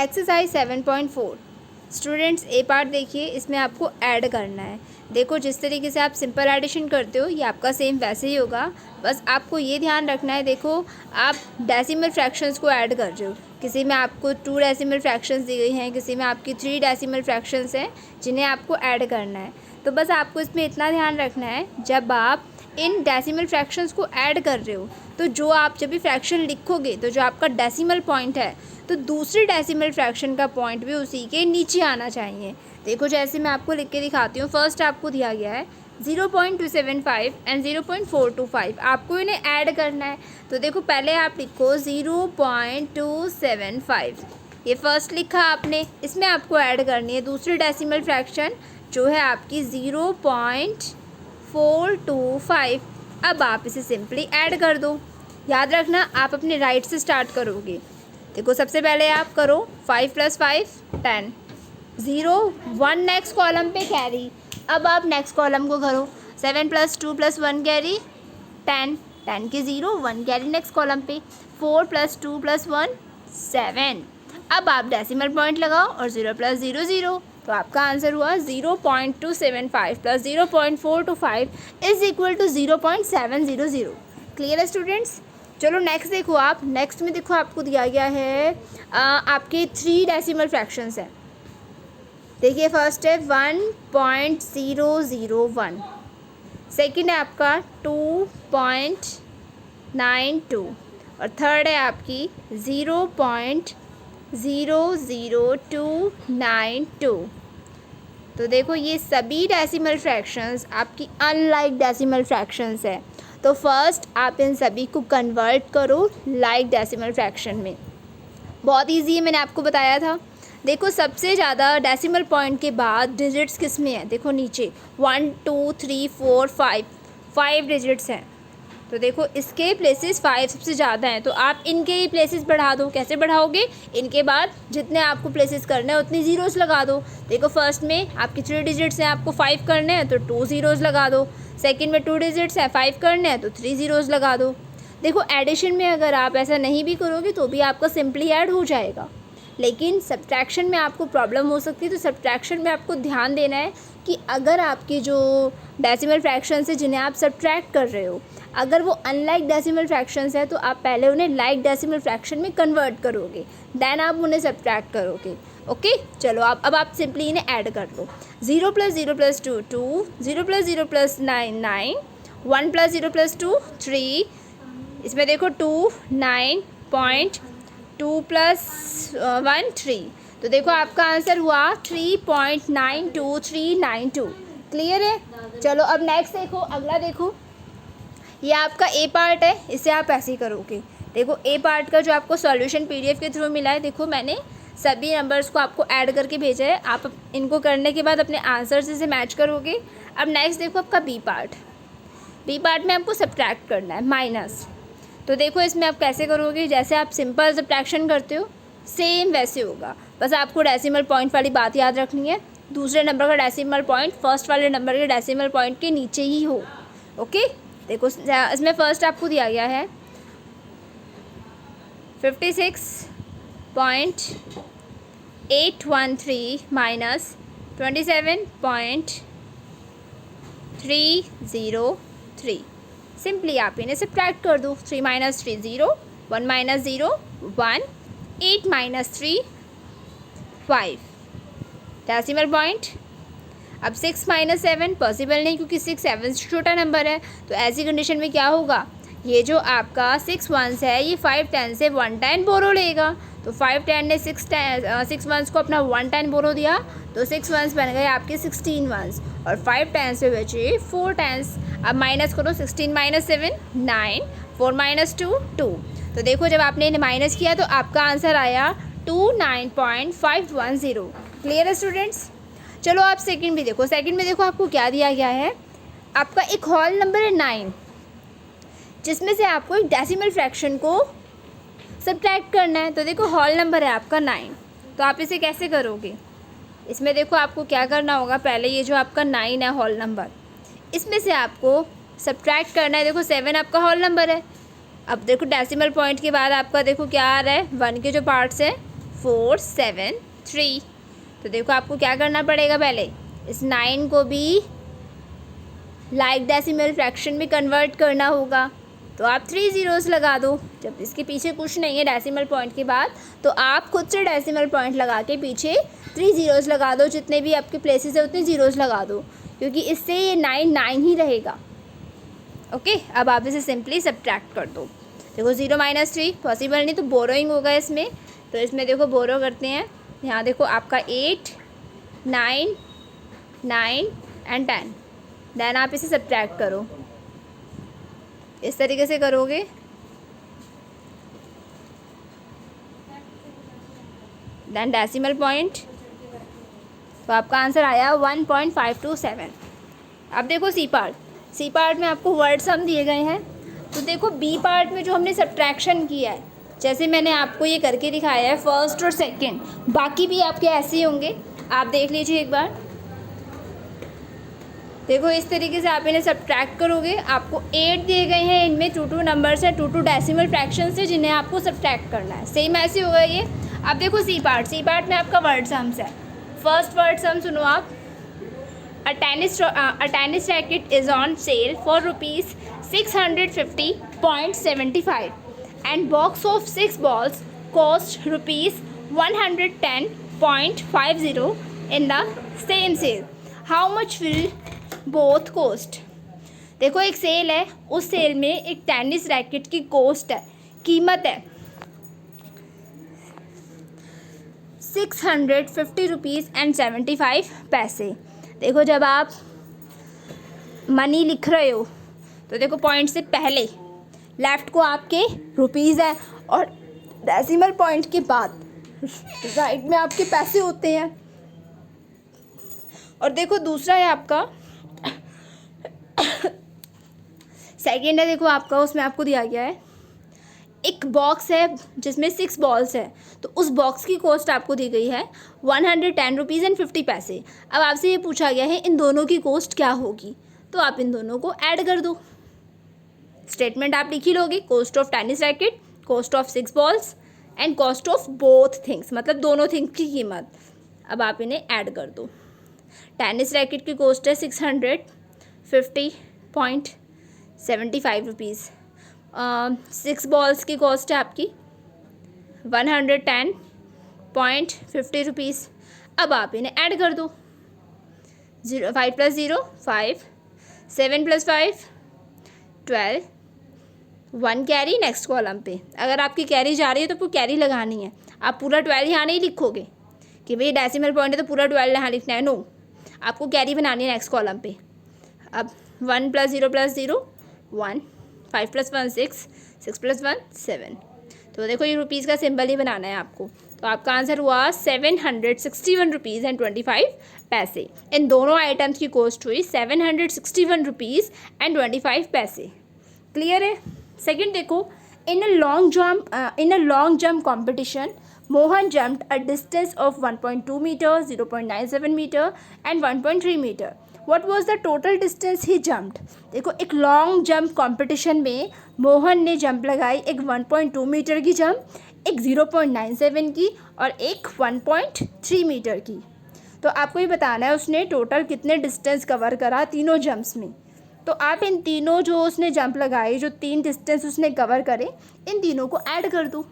Exercise 7.4 students ए part देखिए, इसमें आपको ऐड करना है। देखो जिस तरीके से आप सिंपल एडिशन करते हो ये आपका सेम वैसे ही होगा, बस आपको ये ध्यान रखना है। देखो आप डेसिमल फ्रैक्शंस को ऐड कर रहे हो, किसी में आपको 2 डेसिमल फ्रैक्शंस दी गई हैं, किसी में आपकी 3 डेसिमल फ्रैक्शंस हैं जिन्हें आपको ऐड करना है। तो बस आपको इसमें इतना ध्यान रखना है, जब आप इन डेसिमल फ्रैक्शंस को ऐड कर रहे हो तो जो आप जब भी फ्रैक्शन लिखोगे तो जो आपका डेसिमल पॉइंट है तो दूसरी डेसिमल फ्रैक्शन का पॉइंट भी उसी के नीचे आना चाहिए। देखो जैसे मैं आपको लिख के दिखाती हूँ। फर्स्ट आपको दिया गया है 0.275 एंड 0.425, आपको इन्हें ऐड करना है। तो देखो पहले आप लिखो 0.275, ये फर्स्ट लिखा आपने, इसमें आपको ऐड करनी है दूसरी डेसिमल फ्रैक्शन जो है आपकी 0.425। अब आप इसे सिंपली ऐड कर दो। याद रखना आप अपने राइट से स्टार्ट करोगे। देखो सबसे पहले आप करो 5 + 5 10, 0 1 नेक्स्ट कॉलम पे कैरी। अब आप नेक्स्ट कॉलम को करो 7 + 2 + 1 कैरी 10, 10 के 0 1 कैरी नेक्स्ट कॉलम पे, 4 + 2 + 1 7। अब आप डेसिमल पॉइंट लगाओ और 0 + 0 0, तो आपका आंसर हुआ 0.275 + 0.425 = 0.700। क्लियर है स्टूडेंट्स? चलो नेक्स्ट देखो आप। नेक्स्ट में देखो आपको दिया गया है आपके 3 डेसिमल फ्रैक्शंस हैं। देखिए फर्स्ट है 1.001, सेकंड है आपका 2.92 और थर्ड है आपकी 0.00292। तो देखो ये सभी डेसिमल फ्रैक्शंस आपकी अनलाइक डेसिमल फ्रैक्शंस है। तो फर्स्ट आप इन सभी को कन्वर्ट करो लाइक डेसिमल फ्रैक्शन में। बहुत इजी है, मैंने आपको बताया था। देखो सबसे ज़्यादा डेसिमल पॉइंट के बाद डिजिट्स किस में है, देखो नीचे 1 2 3 4 5 डिजिट्स हैं। तो देखो इसके प्लेसेस 5 सबसे ज़्यादा हैं, तो आप इनके ही प्लेसेस बढ़ा दो। कैसे बढ़ाओगे? इनके बाद जितने आपको प्लेसेस करने हैं उतनी ज़ीरोस लगा दो। देखो फर्स्ट में आपकी 3 डिजिट्स हैं, आपको 5 करने हैं तो 2 ज़ीरोस लगा दो। सेकंड में 2 डिजिट्स हैं, 5 करने हैं तो 3 ज़ीरोस लगा दो। देखो एडिशन में अगर आप ऐसा नहीं भी करोगे तो भी आपका सिंपली ऐड हो जाएगा, लेकिन सब्ट्रैक्शन में आपको प्रॉब्लम हो सकती है। तो सब्ट्रैक्शन में आपको ध्यान देना है कि अगर आपकी जो डेसिमल फ्रैक्शंस है जिन्हें आप सब्ट्रैक्ट कर रहे हो, अगर वो अनलाइक डेसिमल फ्रैक्शंस है तो आप पहले उन्हें लाइक डेसिमल फ्रैक्शन में कन्वर्ट करोगे, देन आप उन्हें सब्ट्रैक्ट करोगे। ओके चलो अब आप सिंपली इन्हें ऐड कर लो। 0 + 0 + 2 2, 0 + 0 + 9 9, 1 + 0 + 2 3, इसमें देखो 2 9 2 + 1 3। तो देखो आपका आंसर हुआ 3.92392। क्लियर है? चलो अब नेक्स्ट देखो, अगला देखो। ये आपका ए पार्ट है, इसे आप ऐसे ही करोगे। देखो ए पार्ट का जो आपको सॉल्यूशन पीडीएफ के थ्रू मिला है, देखो मैंने सभी नंबर्स को आपको ऐड करके भेजा है। आप इनको करने के बाद अपने आंसर से मैच करोगे। अब नेक्स्ट देखो आपका बी पार्ट। बी पार्ट में आपको सब्ट्रैक्ट करना है माइनस। तो देखो इसमें आप कैसे करोगे, जैसे आप सिंपल सब्ट्रैक्शन करते हो सेम वैसे होगा, बस आपको डेसिमल पॉइंट वाली बात याद रखनी है। दूसरे नंबर का डेसिमल पॉइंट फर्स्ट वाले नंबर के डेसिमल पॉइंट के नीचे ही हो। ओके देखो इसमें फर्स्ट आपको दिया गया है 56.813 माइनस 27.303। सिंपली आप इन्हें सब्ट्रैक्ट कर दो। 3 - 3 0, 1 - 0 1, 8 - 3 5 डेसिमल पॉइंट। अब 6 - 7 पॉसिबल नहीं क्योंकि 6 7 से छोटा नंबर है। तो ऐसी कंडीशन में क्या होगा, ये जो आपका 6 1s है ये 5 10 से 1 10 बोरो लेगा। तो 5 10 ने 6 1s को अपना 1 10 बोरो दिया, तो 6 1s बन गए आपके 16 1s और 5 10 से बचे 4 10s। अब माइनस करो, 16 - 7 9, 4 - 2 2। तो देखो जब आपने इन्हें माइनस किया तो आपका आंसर आया 29.510। क्लियर है स्टूडेंट्स? चलो आप सेकंड भी देखो। सेकंड में देखो आपको क्या दिया गया है, आपका एक होल नंबर है 9, जिसमें से आपको एक डेसिमल फ्रैक्शन को सब्ट्रैक्ट करना है। तो देखो होल नंबर है आपका 9, तो आप इसे कैसे करोगे? इसमें देखो आपको क्या करना होगा, पहले ये जो आपका 9 है होल नंबर, इसमें से आपको सब्ट्रैक्ट करना है। देखो 7 आपका होल नंबर है। अब देखो डेसिमल पॉइंट के बाद आपका देखो क्या आ रहा है, 1 के जो पार्ट्स हैं 473। तो देखो आपको क्या करना पड़ेगा, पहले इस 9 को भी लाइक डेसिमल फ्रैक्शन में कन्वर्ट करना होगा, तो आप 3 ज़ीरोज़ लगा दो। जब इसके पीछे कुछ नहीं है डेसिमल पॉइंट के बाद, तो आप खुद से डेसिमल पॉइंट लगा के पीछे 3 ज़ीरोज़ लगा दो। जितने भी आपके प्लेसेस है उतने ज़ीरोज़ लगा दो, क्योंकि इससे ये 9 ही रहेगा। ओके, अब आप इसे सिंपली सब्ट्रैक्ट कर दो। देखो 0 - 3 पॉसिबल नहीं, तो बोरोइंग होगा इसमें। तो इसमें देखो बोरो करते हैं। यहाँ देखो आपका 8, 9, 9 एंड 10। देन आप इसे सब्ट्रैक्ट करो, इस तरीके से करोगे। देन डेसिमल पॉइंट, तो आपका आंसर आया 1.527। अब देखो सी पार्ट में आपको वर्ड सम दिए गए हैं। तो देखो बी पार्ट में जो हमने सब्ट्रैक्शन किया है, जैसे मैंने आपको ये करके दिखाया है फर्स्ट और सेकंड, बाकी भी आपके ऐसे ही होंगे। आप देख लीजिए एक बार। देखो इस तरीके से आप इन्हें सब्ट्रैक्ट करोगे। आपको 8 दिए गए हैं, इनमें 2 नंबर्स हैं, 2 डेसिमल फ्रैक्शन से, जिन्हें आपको सब्ट्रैक्ट करना है। सेम ऐसे होगा ये। अब देखो सी पार्ट में आपका वर्ड सम्स है। फर्स्ट वर्ड सम सुनो आप। A tennis racket is on sale for rupees 650.75 and box of 6 balls cost rupees 110.50 in the same sale. How much will both cost? देखो एक सेल है, उस सेल में एक टेनिस रैकेट की कॉस्ट है, कीमत है 650 रुपीज़ एंड 75 पैसे। देखो जब आप मनी लिख रहे हो, तो देखो पॉइंट से पहले लेफ़्ट को आपके रुपीज़ है, और डेसिमल पॉइंट के बाद राइट में आपके पैसे होते हैं। और देखो दूसरा है आपका सेकेंड है। देखो आपका उसमें आपको दिया गया है एक बॉक्स है जिसमें 6 बॉल्स है, तो उस बॉक्स की कॉस्ट आपको दी गई है 110 रुपीज़ एंड 50 पैसे। अब आपसे ये पूछा गया है इन दोनों की कॉस्ट क्या होगी, तो आप इन दोनों को ऐड कर दो। स्टेटमेंट आप लिख ही लोगे, cost of tennis racket, cost of 6 balls and cost of both things, मतलब दोनों थिंग्स की कीमत। अब आप इन्हें ऐड कर दो। टेनिस रैकेट की कॉस्ट है 650.75 रुपीज़। 6 बॉल्स की कॉस्ट है आपकी 110.50 रुपीज़। अब आप इन्हें ऐड कर दो। 5 + 0 5, 7 + 5 12, 1 कैरी नेक्स्ट कॉलम पे। अगर आपकी कैरी जा रही है तो आपको कैरी लगानी है। आप पूरा 12 यहाँ नहीं लिखोगे कि भाई डेसिमल पॉइंट है तो पूरा 12 यहाँ लिखना है, नो, आपको कैरी बनानी है नेक्स्ट कॉलम पे। अब 1 + 0 + 0 1, 5 + 1 6, 6 + 1 7। तो देखो ये रुपीज़ का सिंबल ही बनाना है आपको। तो आपका आंसर हुआ 761 रुपीज़ एंड 25 पैसे। इन दोनों आइटम्स की कॉस्ट हुई 761 रुपीज़ एंड 25 पैसे। क्लियर है। सेकंड देखो, in a long jump competition Mohan jumped a distance of 1.2 metre, 0.97 metre and 1.3 metre. What was the total distance he jumped. देखो एक लॉन्ग जंप कंपटीशन में मोहन ने जंप लगाई, एक 1.2 मीटर की जंप, एक 0.97 की और एक 1.3 मीटर की। तो आपको ये बताना है उसने टोटल कितने डिस्टेंस कवर करा तीनों जंप्स में। तो आप इन तीनों जो उसने जंप लगाई, जो 3 डिस्टेंस उसने कवर करे, इन तीनों को ऐड कर दो।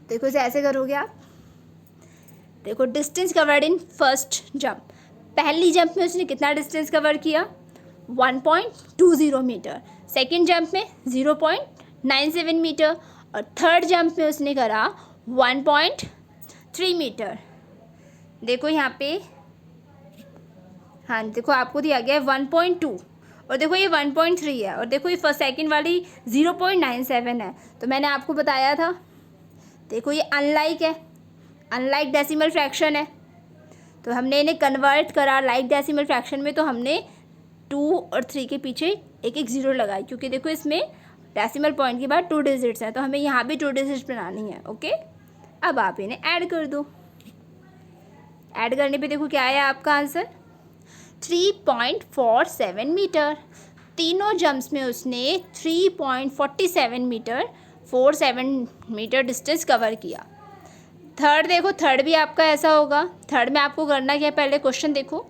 देखो इसे ऐसे करोगे आप। देखो distance covered in first jump, पहली जंप में उसने कितना डिस्टेंस कवर किया 1.20 मीटर, सेकंड जंप में 0.97 मीटर और थर्ड जंप में उसने करा 1.3 मीटर। देखो यहाँ पे, हाँ देखो आपको दिया गया है 1.2 और देखो ये 1.3 है और देखो ये फर्स्ट सेकंड वाली 0.97 है। तो मैंने आपको बताया था, देखो ये अनलाइक है, अनलाइक डेसिमल फ्रैक्शन है, तो हमने इन्हें कन्वर्ट करा लाइक डेसिमल फ्रैक्शन में। तो हमने 2 और 3 के पीछे एक एक ज़ीरो लगाई, क्योंकि देखो इसमें डेसिमल पॉइंट के बाद 2 डिजिट्स हैं, तो हमें यहाँ भी 2 डिजिट्स बनानी है। ओके, अब आप इन्हें ऐड कर दो। ऐड करने पे देखो क्या आया आपका आंसर 3.47 मीटर। तीनों जंप्स में उसने 3.47 मीटर 47 मीटर डिस्टेंस कवर किया। थर्ड देखो, थर्ड भी आपका ऐसा होगा। थर्ड में आपको करना क्या है, पहले क्वेश्चन देखो।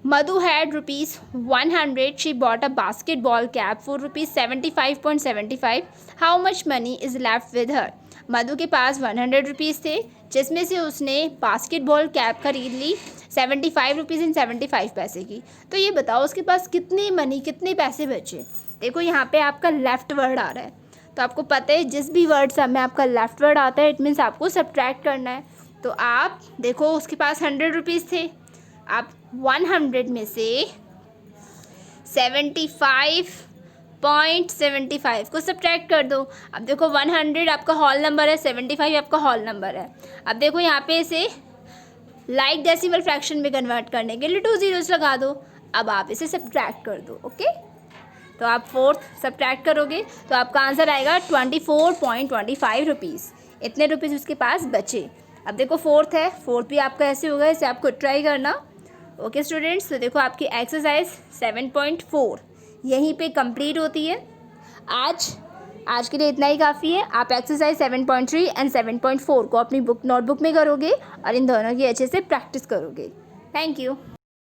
Madhu had ₹100. She bought a basketball cap for ₹75.75. How much money is left with her. Madhu के पास ₹100 थे, जिसमें से उसने बास्केटबॉल कैप खरीद ली ₹75.75 की। तो ये बताओ उसके पास कितनी मनी, कितने पैसे बचे। देखो यहाँ पे आपका लेफ्ट वर्ड आ रहा है, तो आपको पता है जिस भी वर्ड में आपका लेफ्ट वर्ड आता है इट मीन्स आपको सब्ट्रैक्ट करना है। तो आप देखो उसके पास ₹100 थे, आप 100 में से 75.75 को सब्ट्रैक्ट कर दो। अब देखो 100 आपका हॉल नंबर है, 75 आपका हॉल नंबर है। अब देखो यहाँ पे इसे लाइक डेसिमल फ्रैक्शन में कन्वर्ट करने के लिए 2 ज़ीरोज़ लगा दो। अब आप इसे सब्ट्रैक्ट कर दो। ओके, तो आप फोर्थ सब्ट्रैक्ट करोगे तो आपका आंसर आएगा ₹24.25। इतने रुपीज़ उसके पास बचे। अब देखो फोर्थ है, फोर्थ भी आपका ऐसे होगा, इसे आपको ट्राई करना। ओके स्टूडेंट्स, तो देखो आपकी एक्सरसाइज 7.4 यहीं पे कंप्लीट होती है। आज के लिए इतना ही काफ़ी है। आप एक्सरसाइज 7.3 एंड 7.4 को अपनी नोटबुक में करोगे और इन दोनों की अच्छे से प्रैक्टिस करोगे। Thank you.